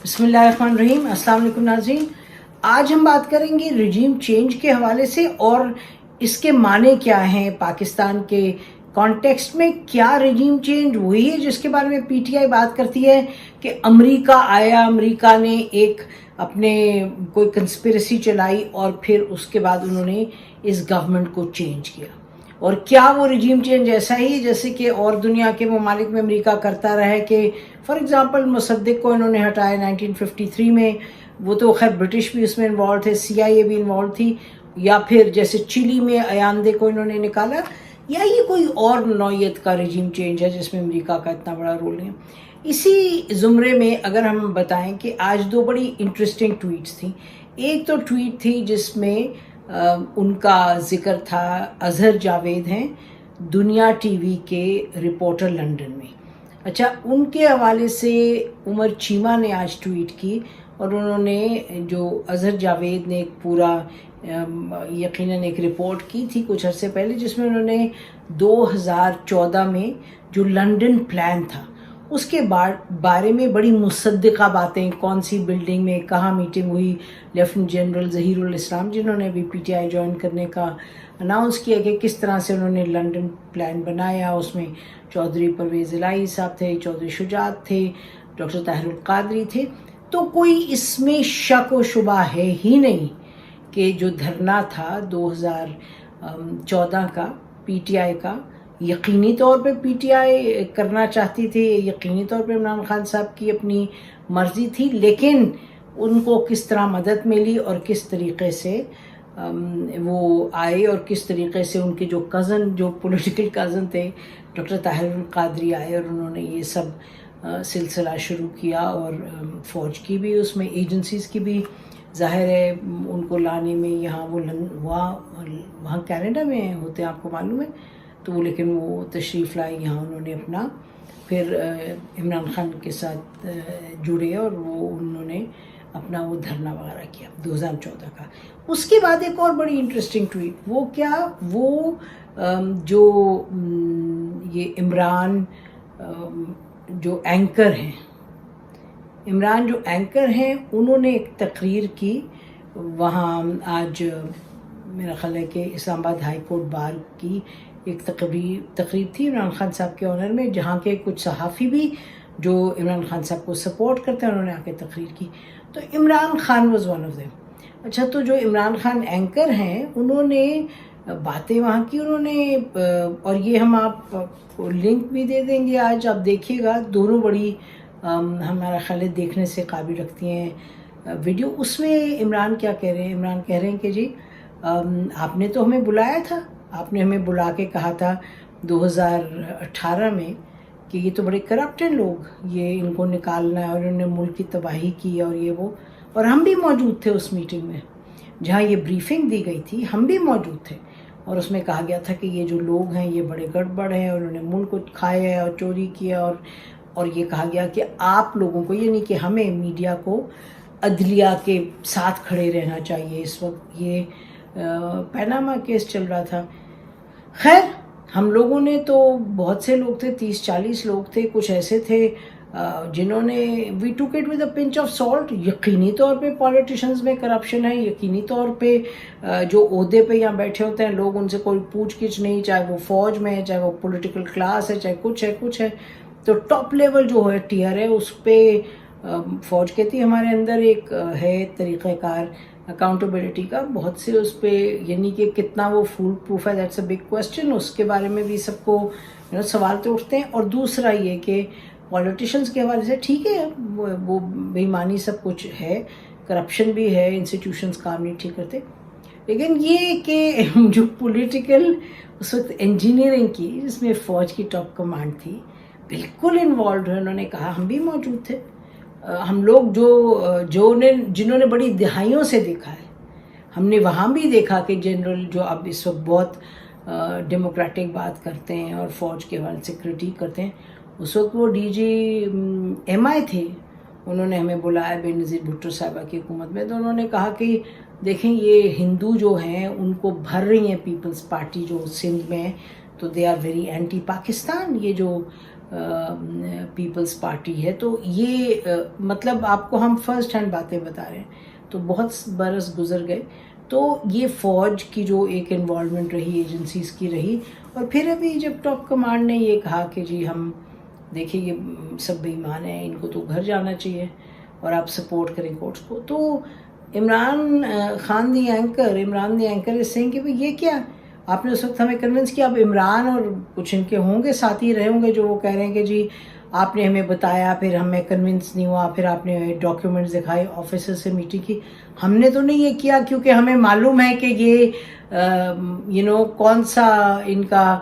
بسم اللہ الرحمن الرحیم. السلام علیکم ناظرین. آج ہم بات کریں گے رجیم چینج کے حوالے سے اور اس کے معنی کیا ہیں پاکستان کے کانٹیکسٹ میں. کیا رجیم چینج وہی ہے جس کے بارے میں پی ٹی آئی بات کرتی ہے کہ امریکہ آیا, امریکہ نے ایک اپنے کوئی کنسپریسی چلائی اور پھر اس کے بعد انہوں نے اس گورنمنٹ کو چینج کیا؟ اور کیا وہ رجیم چینج ایسا ہی جیسے کہ اور دنیا کے ممالک میں امریکہ کرتا رہا ہے کہ فار ایگزامپل مصدق کو انہوں نے ہٹایا 1953 میں, وہ تو خیر برٹش بھی اس میں انوالو تھے, سی آئی اے بھی انوالو تھی, یا پھر جیسے چلی میں ایاندے کو انہوں نے نکالا, یا یہ کوئی اور نوعیت کا رجیم چینج ہے جس میں امریکہ کا اتنا بڑا رول ہے. اسی زمرے میں اگر ہم بتائیں کہ آج دو بڑی انٹرسٹنگ ٹویٹس تھیں. ایک تو ٹویٹ تھی جس میں ان کا ذکر تھا, اظہر جاوید ہیں دنیا ٹی وی کے رپورٹر لندن میں. اچھا, ان کے حوالے سے عمر چیمہ نے آج ٹویٹ کی اور انہوں نے جو اظہر جاوید نے ایک پورا یقیناً ایک رپورٹ کی تھی کچھ عرصے پہلے جس میں انہوں نے 2014 میں جو لنڈن پلان تھا اس کے بارے میں بڑی مصدقہ باتیں, کون سی بلڈنگ میں کہاں میٹنگ ہوئی, لیفٹیننٹ جنرل ظہیر الاسلام جنہوں نے بھی پی ٹی آئی جوائن کرنے کا اناؤنس کیا کہ کس طرح سے انہوں نے لنڈن پلان بنایا. اس میں چودھری پرویز الہی صاحب تھے, چودھری شجاعت تھے, ڈاکٹر طاہر القادری تھے. تو کوئی اس میں شک و شبہ ہے ہی نہیں کہ جو دھرنا تھا 2014 کا پی ٹی آئی کا, یقینی طور پہ پی ٹی آئی کرنا چاہتی تھی, یقینی طور پہ عمران خان صاحب کی اپنی مرضی تھی, لیکن ان کو کس طرح مدد ملی اور کس طریقے سے وہ آئے اور کس طریقے سے ان کے جو کزن, جو پولیٹیکل کزن تھے ڈاکٹر طاہر القادری آئے اور انہوں نے یہ سب سلسلہ شروع کیا. اور فوج کی بھی اس میں ایجنسیز کی بھی ظاہر ہے ان کو لانے میں, یہاں وہ وہاں کینیڈا میں ہوتے ہیں آپ کو معلوم ہے, تو وہ لیکن وہ تشریف لائے یہاں, انہوں نے اپنا پھر عمران خان کے ساتھ جڑے اور وہ انہوں نے اپنا وہ دھرنا وغیرہ کیا 2014 کا. اس کے بعد ایک اور بڑی انٹرسٹنگ ٹویٹ, وہ کیا, وہ جو یہ عمران جو اینکر ہیں, انہوں نے ایک تقریر کی وہاں. آج میرا خیال ہے کہ اسلام آباد ہائی کورٹ بار کی ایک تقریب تھی عمران خان صاحب کے آنر میں, جہاں کے کچھ صحافی بھی جو عمران خان صاحب کو سپورٹ کرتے ہیں انہوں نے آ کے تقریر کی. تو Imran Khan was one of them. اچھا, تو جو عمران خان اینکر ہیں انہوں نے باتیں وہاں کی, انہوں نے, اور یہ ہم آپ کو لنک بھی دے دیں گے, آج آپ دیکھیے گا, دونوں بڑی ہمارا خیال دیکھنے سے قابل رکھتی ہیں ویڈیو. اس میں عمران کیا کہہ رہے ہیں, عمران کہہ رہے ہیں کہ جی آپ نے تو ہمیں بلایا تھا, آپ نے ہمیں بلا کے کہا تھا 2018 میں کہ یہ تو بڑے کرپٹ ہیں لوگ, یہ ان کو نکالنا ہے, اور انہوں نے ملک کی تباہی کی اور یہ وہ, اور ہم بھی موجود تھے اس میٹنگ میں جہاں یہ بریفنگ دی گئی تھی, ہم بھی موجود تھے. اور اس میں کہا گیا تھا کہ یہ جو لوگ ہیں یہ بڑے گڑبڑ ہیں, انہوں نے ملک کو کھایا ہے اور چوری کیا, اور یہ کہا گیا کہ آپ لوگوں کو, یعنی کہ ہمیں میڈیا کو عدلیہ کے ساتھ کھڑے رہنا چاہیے. اس وقت یہ پیناما کیس چل رہا تھا. خیر, ہم لوگوں نے تو بہت سے لوگ تھے, 30-40 لوگ تھے, کچھ ایسے تھے جنہوں نے we took it with a pinch of salt. یقینی طور پہ پالیٹیشنز میں کرپشن ہے, یقینی طور پہ جو عہدے پہ یہاں بیٹھے ہوتے ہیں لوگ, ان سے کوئی پوچھ گچھ نہیں, چاہے وہ فوج میں ہے, چاہے وہ پولیٹیکل کلاس ہے, چاہے کچھ ہے. تو ٹاپ لیول جو ہے ٹیئر ہے اس پہ فوج کہتی ہے ہمارے اندر ایک ہے طریقہ کار اکاؤنٹیبلٹی کا, بہت سے اس پہ, یعنی کہ کتنا وہ فول پروف ہے, دیٹس اے بگ کویسچن. اس کے بارے میں بھی سب کو سوال تو اٹھتے ہیں. اور دوسرا یہ کہ پولیٹیشنز کے حوالے سے ٹھیک ہے وہ بے ایمانی سب کچھ ہے, کرپشن بھی ہے, انسٹیٹیوشنز کام نہیں ٹھیک کرتے, لیکن یہ کہ جو پولیٹیکل اس وقت انجینئرنگ کی جس میں فوج کی ٹاپ کمانڈ تھی بالکل انوالوڈ ہے. انہوں نے کہا ہم بھی موجود تھے, ہم لوگ جنہوں نے بڑی دہائیوں سے دیکھا ہے, ہم نے وہاں بھی دیکھا کہ جنرل جو اب اس وقت بہت ڈیموکریٹک بات کرتے ہیں اور فوج کے حوالے سے کرٹیک کرتے ہیں, اس وقت وہ ڈی جی ایم آئی تھے, انہوں نے ہمیں بلایا بے نظیر بھٹو صاحبہ کی حکومت میں. تو انہوں نے کہا کہ دیکھیں یہ ہندو جو ہیں ان کو بھر رہی ہیں پیپلز پارٹی جو سندھ میں, تو they are very anti Pakistan. یہ جو پیپلز پارٹی ہے. تو یہ مطلب آپ کو ہم فرسٹ ہینڈ باتیں بتا رہے ہیں. تو بہت برس گزر گئے. تو یہ فوج کی جو ایک انوالومنٹ رہی ایجنسیز کی رہی. اور پھر ابھی جب ٹاپ کمانڈ نے یہ کہا کہ جی ہم دیکھیں یہ سب بے ایمان ہیں, ان کو تو گھر جانا چاہیے اور آپ سپورٹ کریں کورٹس کو. تو عمران خان دی اینکر اس سینگ کہ یہ کیا, آپ نے اس وقت ہمیں کنونس کیا. اب عمران اور کچھ ان کے ہوں گے ساتھی رہے ہوں گے جو وہ کہہ رہے ہیں کہ جی آپ نے ہمیں بتایا, پھر ہمیں کنونس نہیں ہوا, پھر آپ نے ڈاکیومنٹس دکھائے, آفیسر سے میٹنگ کی. ہم نے تو نہیں یہ کیا کیونکہ ہمیں معلوم ہے کہ یہ کون سا ان کا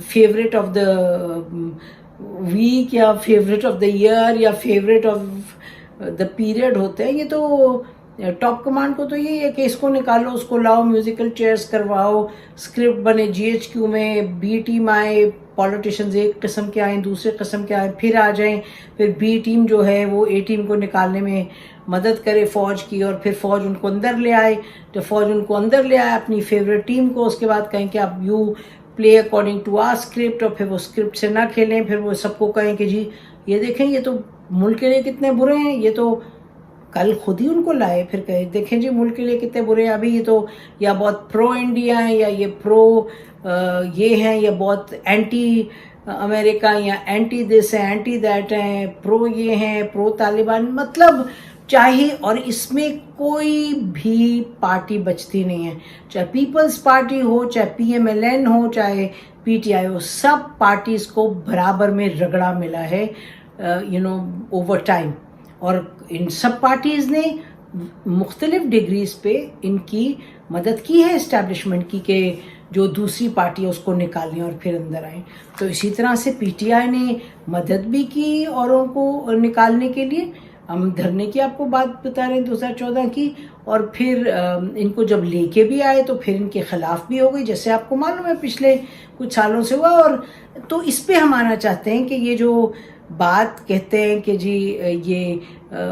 فیوریٹ آف دا ویک یا فیوریٹ آف دا ایئر یا فیوریٹ آف دا پیریڈ ہوتے ہیں. یہ تو ٹاپ کمانڈ کو تو یہی ہے کہ اس کو نکالو, اس کو لاؤ, میوزیکل چیئرز کرواؤ, اسکرپٹ بنے GHQ میں, بی ٹیم آئے, پولیٹیشینز ایک قسم کے آئیں, دوسرے قسم کے آئیں, پھر آ جائیں, پھر بی ٹیم جو ہے وہ A ٹیم کو نکالنے میں مدد کرے فوج کی, اور پھر فوج ان کو اندر لے آئے. جب فوج ان کو اندر لے آئے اپنی فیوریٹ ٹیم کو, اس کے بعد کہیں کہ آپ you play according to our script, اور پھر وہ اسکرپٹ سے نہ کھیلیں. پھر وہ سب کو کہیں کہ جی یہ دیکھیں یہ تو ملک کے لیے کتنے برے ہیں, یہ تو کل خود ہی ان کو لائے, پھر کہے دیکھیں جی ملک کے لیے کتنے برے ہیں. ابھی یہ تو یا بہت پرو انڈیا ہیں, یا یہ پرو یہ ہیں, یا بہت اینٹی امریکہ, یا اینٹی دس ہیں, اینٹی دیٹ ہیں, پرو یہ ہیں, پرو طالبان. مطلب چاہے, اور اس میں کوئی بھی پارٹی بچتی نہیں ہے, چاہے پیپلز پارٹی ہو, چاہے PMLN ہو, چاہے PTI ہو, سب پارٹیز کو برابر میں رگڑا ملا ہے اوور ٹائم. اور ان سب پارٹیز نے مختلف ڈگریز پہ ان کی مدد کی ہے اسٹیبلشمنٹ کی کہ جو دوسری پارٹی ہے اس کو نکالیں اور پھر اندر آئیں. تو اسی طرح سے PTI نے مدد بھی کی اوروں کو نکالنے کے لیے. ہم دھرنے کی آپ کو بات بتا رہے ہیں 2014 کی, اور پھر ان کو جب لے کے بھی آئے تو پھر ان کے خلاف بھی ہو گئی, جیسے آپ کو معلوم ہے پچھلے کچھ سالوں سے ہوا. اور تو اس پہ ہم آنا چاہتے ہیں کہ یہ جو بات کہتے ہیں کہ جی یہ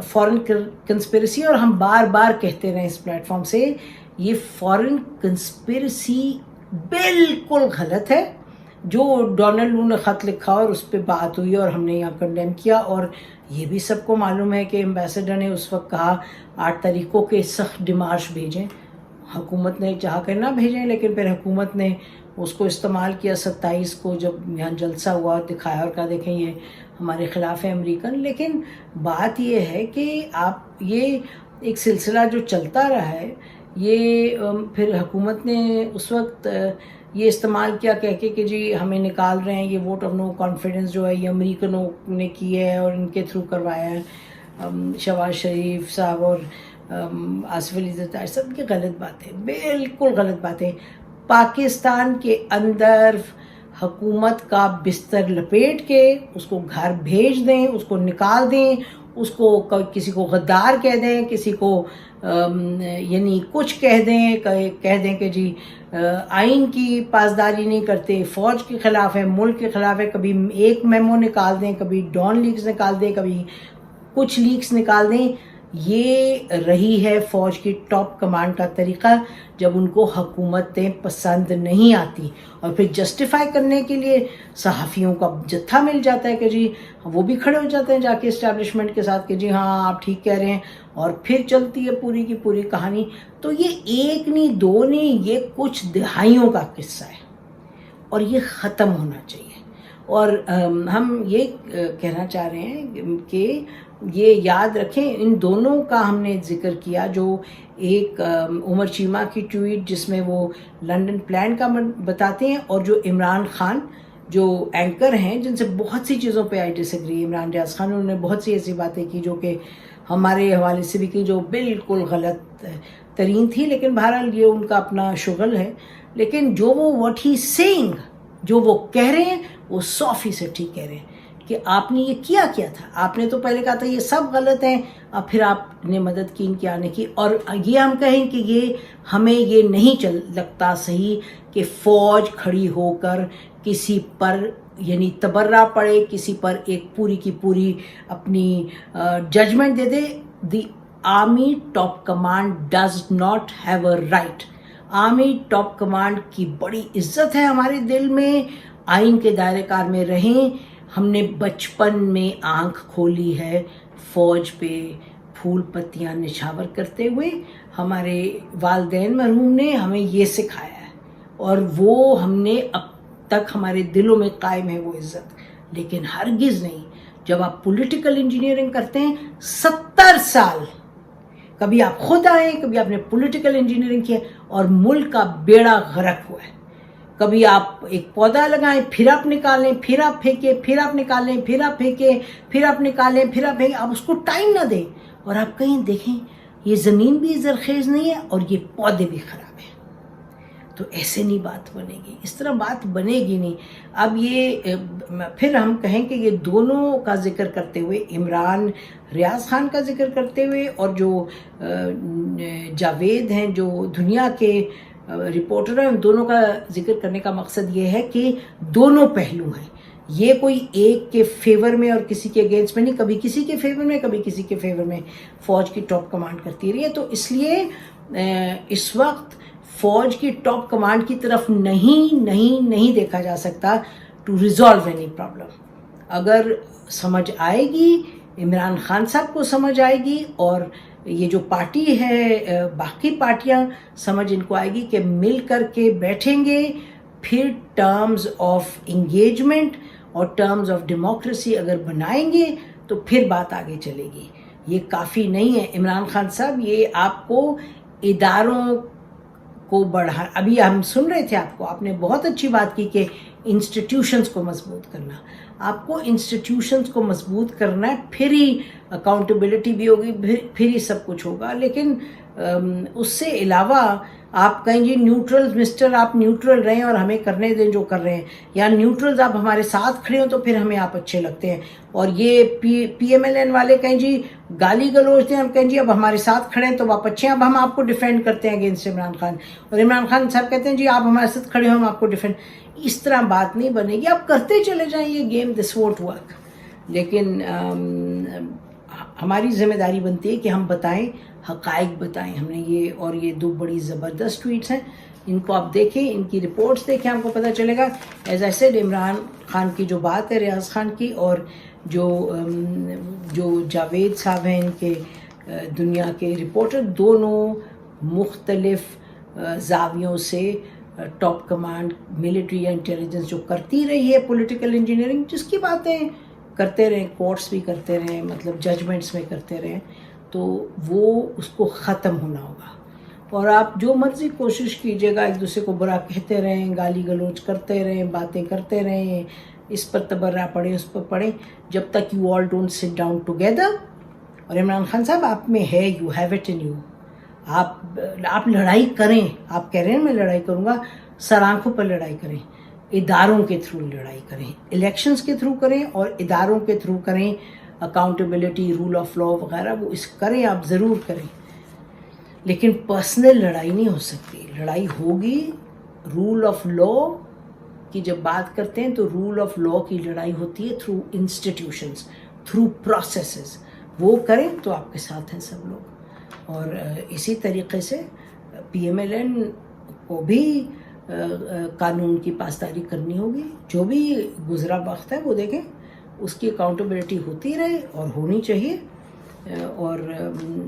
فورن کنسپیرسی, اور ہم بار بار کہتے رہے اس پلیٹ فارم سے, یہ فورن کنسپیرسی بالکل غلط ہے. جو ڈونلڈ لو نے خط لکھا اور اس پہ بات ہوئی اور ہم نے یہاں کنڈیم کیا, اور یہ بھی سب کو معلوم ہے کہ ایمبیسڈر نے اس وقت کہا 8 تاریخ کو کہ سخت ڈیمارش بھیجیں. حکومت نے چاہ کر نہ بھیجیں, لیکن پھر حکومت نے اس کو استعمال کیا 27 کو جب یہاں جلسہ ہوا, دکھایا اور کہا دیکھیں یہ ہمارے خلاف ہے امریکن. لیکن بات یہ ہے کہ آپ یہ ایک سلسلہ جو چلتا رہا ہے, یہ پھر حکومت نے اس وقت یہ استعمال کیا کہہ کے کہ جی ہمیں نکال رہے ہیں, یہ ووٹ آف نو کانفیڈنس جو ہے یہ امریکنوں نے کی ہے اور ان کے تھرو کروایا ہے. شہباز شریف صاحب اور آصف علی زرداری سب کی غلط باتیں, بالکل غلط باتیں. پاکستان کے اندر حکومت کا بستر لپیٹ کے اس کو گھر بھیج دیں, اس کو نکال دیں, اس کو کسی کو غدار کہہ دیں, کسی کو یعنی کچھ کہہ دیں کہ جی آئین کی پاسداری نہیں کرتے, فوج کے خلاف ہے, ملک کے خلاف ہے. کبھی ایک میمو نکال دیں, کبھی ڈان لیکس نکال دیں, کبھی کچھ لیکس نکال دیں. یہ رہی ہے فوج کی ٹاپ کمانڈ کا طریقہ جب ان کو حکومتیں پسند نہیں آتی, اور پھر جسٹیفائی کرنے کے لیے صحافیوں کا جتھا مل جاتا ہے کہ جی وہ بھی کھڑے ہو جاتے ہیں جا کے اسٹیبلشمنٹ کے ساتھ کہ جی ہاں آپ ٹھیک کہہ رہے ہیں, اور پھر چلتی ہے پوری کی پوری کہانی. تو یہ ایک نہیں دو نہیں, یہ کچھ دہائیوں کا قصہ ہے اور یہ ختم ہونا چاہیے. اور ہم یہ کہنا چاہ رہے ہیں کہ یہ یاد رکھیں, ان دونوں کا ہم نے ذکر کیا, جو ایک عمر چیمہ کی ٹویٹ جس میں وہ لنڈن پلان کا بتاتے ہیں, اور جو عمران خان جو اینکر ہیں جن سے بہت سی چیزوں پہ آئی ڈس ایگری. عمران ریاض خان انہوں نے بہت سی ایسی باتیں کی جو کہ ہمارے حوالے سے بھی کی جو بالکل غلط ترین تھی, لیکن بہرحال یہ ان کا اپنا شغل ہے. لیکن جو وہ واٹ ہی سینگ, جو وہ کہہ رہے ہیں وہ 100% ٹھیک کہہ رہے ہیں کہ آپ نے یہ کیا تھا. آپ نے تو پہلے کہا تھا یہ سب غلط ہیں, اب پھر آپ نے مدد کی ان کے آنے کی. اور یہ ہم کہیں کہ یہ ہمیں یہ نہیں لگتا صحیح کہ فوج کھڑی ہو کر کسی پر یعنی تبرہ پڑے, کسی پر ایک پوری کی پوری اپنی ججمنٹ دے دے. The army top command does not have a right. Army top command کی بڑی عزت ہے ہمارے دل میں, آئین کے دائرہ کار میں رہیں. ہم نے بچپن میں آنکھ کھولی ہے فوج پہ پھول پتیاں نچھاور کرتے ہوئے. ہمارے والدین مرحوم نے ہمیں یہ سکھایا ہے اور وہ ہم نے اب تک ہمارے دلوں میں قائم ہے وہ عزت. لیکن ہرگز نہیں جب آپ پولیٹیکل انجینئرنگ کرتے ہیں 70 سال کبھی آپ خود آئے کبھی آپ نے پولیٹیکل انجینئرنگ کیا اور ملک کا بیڑا غرق ہوا ہے. کبھی آپ ایک پودا لگائیں پھر آپ نکالیں پھر آپ پھینکیں پھر آپ نکالیں پھر آپ پھینکیں پھر آپ نکالیں پھر آپ پھینکیں. آپ اس کو ٹائم نہ دیں اور آپ کہیں دیکھیں یہ زمین بھی زرخیز نہیں ہے اور یہ پودے بھی خراب ہیں. تو ایسے نہیں بات بنے گی, اس طرح بات بنے گی نہیں. اب یہ پھر ہم کہیں کہ یہ دونوں کا ذکر کرتے ہوئے عمران ریاض خان کا ذکر کرتے ہوئے اور جو جاوید ہیں جو دنیا کے رپورٹر ہیں ان دونوں کا ذکر کرنے کا مقصد یہ ہے کہ دونوں پہلو ہیں. یہ کوئی ایک کے فیور میں اور کسی کے اگینسٹ میں نہیں, کبھی کسی کے فیور میں کبھی کسی کے فیور میں فوج کی ٹاپ کمانڈ کرتی رہی ہے. تو اس لیے اس وقت فوج کی ٹاپ کمانڈ کی طرف نہیں دیکھا جا سکتا ٹو ریزالو اینی پرابلم. اگر سمجھ آئے گی عمران خان صاحب کو سمجھ آئے گی اور یہ جو پارٹی ہے باقی پارٹیاں سمجھ ان کو آئے گی کہ مل کر کے بیٹھیں گے پھر ٹرمز آف انگیجمنٹ اور ٹرمز آف ڈیموکریسی اگر بنائیں گے تو پھر بات آگے چلے گی. یہ کافی نہیں ہے عمران خان صاحب, یہ آپ کو اداروں کو بڑھا. ابھی ہم سن رہے تھے آپ نے بہت اچھی بات کی کہ انسٹیٹیوشنز کو مضبوط کرنا. آپ کو انسٹیٹیوشنز کو مضبوط کرنا ہے پھر ہی اکاؤنٹیبلٹی بھی ہوگی پھر ہی سب کچھ ہوگا. لیکن اس سے علاوہ آپ کہیں گے نیوٹرل مسٹر آپ نیوٹرل رہیں اور ہمیں کرنے دیں جو کر رہے ہیں, یا نیوٹرلز آپ ہمارے ساتھ کھڑے ہوں تو پھر ہمیں آپ اچھے لگتے ہیں. اور یہ پی ایم ایل این والے کہیں جی گالی گلوچ دیں اور کہیں جی اب ہمارے ساتھ کھڑے ہیں تو آپ اچھے ہیں, اب ہم آپ کو ڈیفینڈ کرتے ہیں اگینسٹ عمران خان. اور عمران خان صاحب کہتے ہیں جی آپ ہمارے ساتھ کھڑے ہو ہم آپ کو ڈیفینڈ. اس طرح بات نہیں بنے گی. آپ کرتے چلے جائیں یہ گیم, دس وونٹ ورک. لیکن ہماری ذمہ داری بنتی ہے کہ ہم بتائیں, حقائق بتائیں. ہم نے یہ 2 بڑی زبردست ٹویٹس ہیں, ان کو آپ دیکھیں, ان کی رپورٹس دیکھیں, آپ کو پتہ چلے گا. As I said Imran Khan کی جو بات ہے ریاض خان کی اور جو جاوید صاحب ہیں ان کے دنیا کے رپورٹر, دونوں مختلف زاویوں سے ٹاپ کمانڈ ملٹری یا انٹیلیجنس جو کرتی رہی ہے پولیٹیکل انجینئرنگ, جس کی باتیں کرتے رہیں, کورٹس بھی کرتے رہیں, مطلب ججمنٹس میں کرتے رہیں, تو وہ اس کو ختم ہونا ہوگا. اور آپ جو مرضی کوشش کیجیے گا ایک دوسرے کو برا کہتے رہیں, گالی گلوچ کرتے رہیں, باتیں کرتے رہیں, اس پر تبرہ پڑھیں اس پر پڑھیں, جب تک you all don't sit down together. اور عمران خان صاحب آپ میں ہے, you have it in you. آپ لڑائی کریں, آپ کہہ رہے ہیں میں لڑائی کروں گا, سر آنکھوں پر لڑائی کریں, اداروں کے تھرو لڑائی کریں, الیکشنز کے تھرو کریں اور اداروں کے تھرو کریں. اکاؤنٹیبلٹی, رول آف لا وغیرہ وہ اس کریں, آپ ضرور کریں. لیکن پرسنل لڑائی نہیں ہو سکتی. لڑائی ہوگی رول آف لا کی. جب بات کرتے ہیں تو رول آف لا کی لڑائی ہوتی ہے تھرو انسٹیٹیوشنز, تھرو پروسیسز. وہ کریں تو آپ کے ساتھ ہیں سب لوگ. اور اسی طریقے سے پی ایم ایل این کو بھی قانون کی پاسداری کرنی ہوگی. جو بھی گزرا وقت ہے وہ دیکھیں, اس کی اکاؤنٹیبلٹی ہوتی رہے اور ہونی چاہیے. اور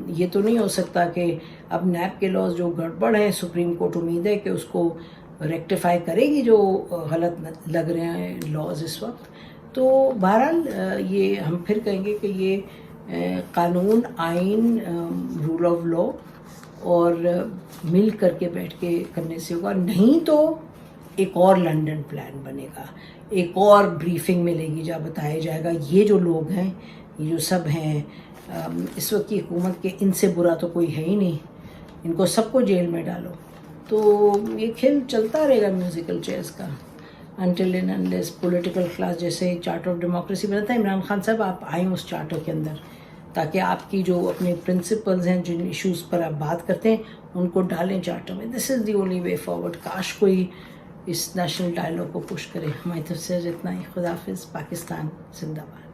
یہ تو نہیں ہو سکتا کہ اب نیب کے لاز جو گڑبڑ ہیں, سپریم کورٹ امید ہے کہ اس کو ریکٹیفائی کرے گی جو غلط لگ رہے ہیں لاز اس وقت. تو بہرحال یہ ہم پھر کہیں گے کہ یہ قانون, آئین, رول آف لا اور مل کر کے بیٹھ کے کرنے سے ہوگا. نہیں تو ایک اور لنڈن پلان بنے گا, ایک اور بریفنگ ملے گی جہاں بتایا جائے گا یہ جو لوگ ہیں, یہ جو سب ہیں اس وقت کی حکومت کے, ان سے برا تو کوئی ہے ہی نہیں, ان کو سب کو جیل میں ڈالو. تو یہ کھیل چلتا رہے گا میوزیکل چیئرز کا until and unless political class جیسے چارٹر آف ڈیموکریسی بناتا ہے. عمران خان صاحب آپ آئیں اس چارٹر کے اندر تاکہ آپ کی جو اپنے پرنسپلز ہیں, جن ایشوز پر آپ بات کرتے ہیں, ان کو ڈالیں چارٹر میں. دس از دی اونلی وے فارورڈ. کاش کوئی اس نیشنل ڈائلاگ کو پش کرے. ہماری طرف سے اتنا ہی. خدا حافظ. پاکستان زندہ باد.